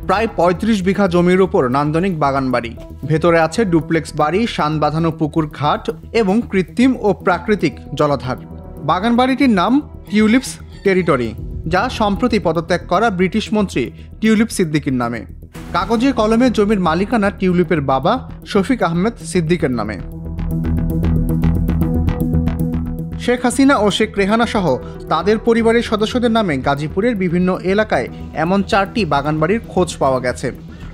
প্রায় ৩৫ বিঘা জমির উপর নান্দনিক বাগান বাড়ি। ভেতরে আছে ডুপ্লেক্স বাড়ি, শান বাঁধানো পুকুর ঘাট এবং কৃত্রিম ও প্রাকৃতিক জলাধার। বাগান বাড়িটির নাম টিউলিপস টেরিটরি, যা সম্প্রতি পদত্যাগ করা ব্রিটিশ মন্ত্রী টিউলিপ সিদ্দিকীর নামে। কাগজে কলমে জমির মালিকানা টিউলিপের বাবা শফিক আহমেদ সিদ্দিকের নামে। শেখ হাসিনা ও শেখ রেহানা সহ তাদের পরিবারের সদস্যদের নামে গাজীপুরের বিভিন্ন এলাকায় এমন 4টি বাগানবাড়ির খোঁজ পাওয়া গেছে।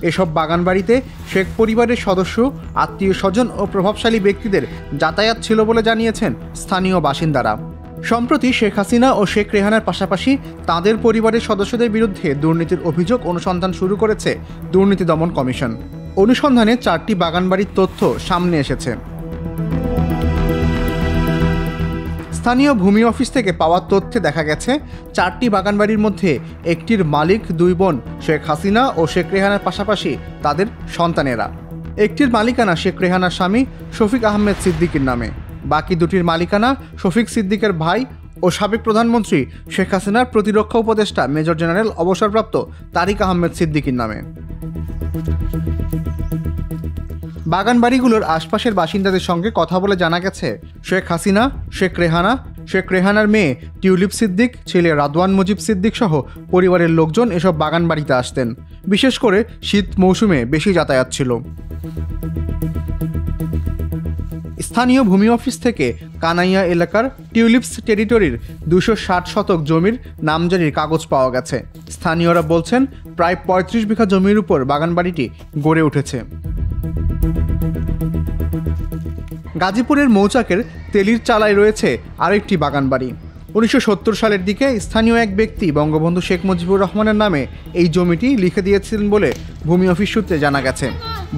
এসব বাগানবাড়িতে শেখ পরিবারের সদস্য, আত্মীয় স্বজন ও প্রভাবশালী ব্যক্তিদের যাতায়াত ছিল বলে জানিয়েছেন স্থানীয় বাসিন্দারা। সম্প্রতি শেখ হাসিনা ও শেখ রেহানার পাশাপাশি তাদের পরিবারের সদস্যদের বিরুদ্ধে দুর্নীতির অভিযোগ অনুসন্ধান শুরু করেছে দুর্নীতি দমন কমিশন। অনুসন্ধানে 4টি বাগানবাড়ির তথ্য সামনে এসেছে। স্থানীয় ভূমি অফিস থেকে পাওয়া তথ্যে দেখা গেছে 4টি বাগানবাড়ির মধ্যে একটির মালিক 2 বোন শেখ হাসিনা ও শেখ রেহানার পাশাপাশি তাদের সন্তানেরা। একটির মালিকানা শেখ রেহানার স্বামী শফিক আহমেদ সিদ্দিকীর নামে। বাকি 2টির মালিকানা শফিক সিদ্দিকের ভাই ও সাবেক প্রধানমন্ত্রী শেখ হাসিনার প্রতিরক্ষা উপদেষ্টা মেজর জেনারেল অবসরপ্রাপ্ত তারিক আহমেদ সিদ্দিকীর নামে। বাগানবাড়িগুলোর আশপাশের বাসিন্দাদের সঙ্গে কথা বলে জানা গেছে, শেখ হাসিনা, শেখ রেহানা, শেখ রেহানার মেয়ে টিউলিপ সিদ্দিক, ছেলে রাদওয়ান মুজিব সিদ্দিক সহ পরিবারের লোকজন এসব বাগানবাড়িতে আসতেন। বিশেষ করে শীত মৌসুমে বেশি যাতায়াত ছিল। স্থানীয় ভূমি অফিস থেকে কানাইয়া এলাকার টিউলিপস টেরিটরির 260 শতক জমির নামজারির কাগজ পাওয়া গেছে। স্থানীয়রা বলছেন, প্রায় 35 বিঘা জমির উপর বাগানবাড়িটি গড়ে উঠেছে। গাজীপুরের মৌচাকের তেলির চালায় রয়েছে আরেকটি বাগানবাড়ি। 1970 সালের দিকে স্থানীয় এক ব্যক্তি বঙ্গবন্ধু শেখ মুজিবুর রহমানের নামে এই জমিটি লিখে দিয়েছিলেন বলে ভূমি অফিস সূত্রে জানা গেছে।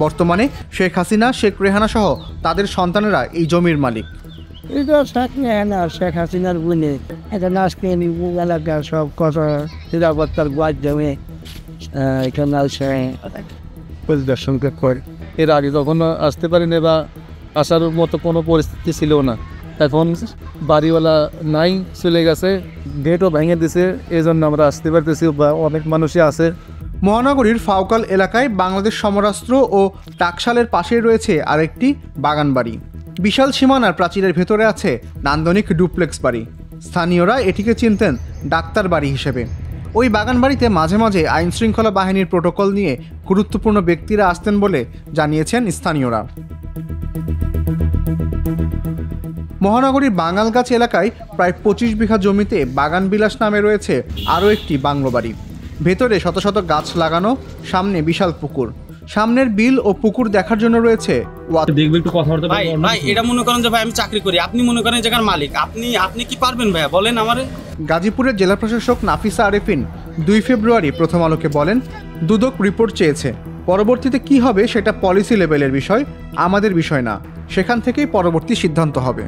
বর্তমানে শেখ হাসিনা, শেখ রেহানা সহ তাদের সন্তানেরা এই জমির মালিক। এটা শেখ রেহানা, শেখ হাসিনার বোনে এটা আজকে এলাকার সব কথা নিরাপত্তার গোয়ার জমে এখানে আসে পরিদর্শন করে। এর আগে কখনো আসতে পারিনি বা আসার মতো কোনো পরিস্থিতি ছিল না। এখন বাড়িওয়ালা নাই, চলে গেছে, গেটও ভেঙে দিছে, এই জন্য আমরা আসতে পারতেছি বা অনেক মানুষই আছে। মহানগরীর ফাউকাল এলাকায় বাংলাদেশ সমরাস্ত্র ও টাকশালের পাশেই রয়েছে আরেকটি বাগানবাড়ি। বিশাল সীমানার প্রাচীরের ভেতরে আছে নান্দনিক ডুপ্লেক্স বাড়ি। স্থানীয়রা এটিকে চিনতেন ডাক্তার বাড়ি হিসেবে। ওই বাগানবাড়িতে মাঝে মাঝে আইনশৃঙ্খলা বাহিনীর প্রোটোকল নিয়ে গুরুত্বপূর্ণ ব্যক্তিরা আসতেন বলে জানিয়েছেন স্থানীয়রা। মহানগরীর বাঙালগাছ এলাকায় প্রায় 25 বিঘা জমিতে বাগান বিলাস নামে রয়েছে আরও একটি বাংলো বাড়ি। ভেতরে শত শত গাছ লাগানো, সামনে বিশাল পুকুর। সামনের বিল ও পুকুর দেখার জন্য রয়েছে ভাই এটা মনে করেন যে ভাই আমি চাকরি করি, আপনি মনে করেন জায়গার মালিক, আপনি কি পারবেন ভাইয়া বলেন আমারে। গাজীপুরের জেলা প্রশাসক নাফিসা আরেফিন 2 ফেব্রুয়ারি প্রথম আলোকে বলেন, দুদক রিপোর্ট চেয়েছে, পরবর্তীতে কি হবে সেটা পলিসি লেভেলের বিষয়, আমাদের বিষয় না। সেখান থেকেই পরবর্তী সিদ্ধান্ত হবে।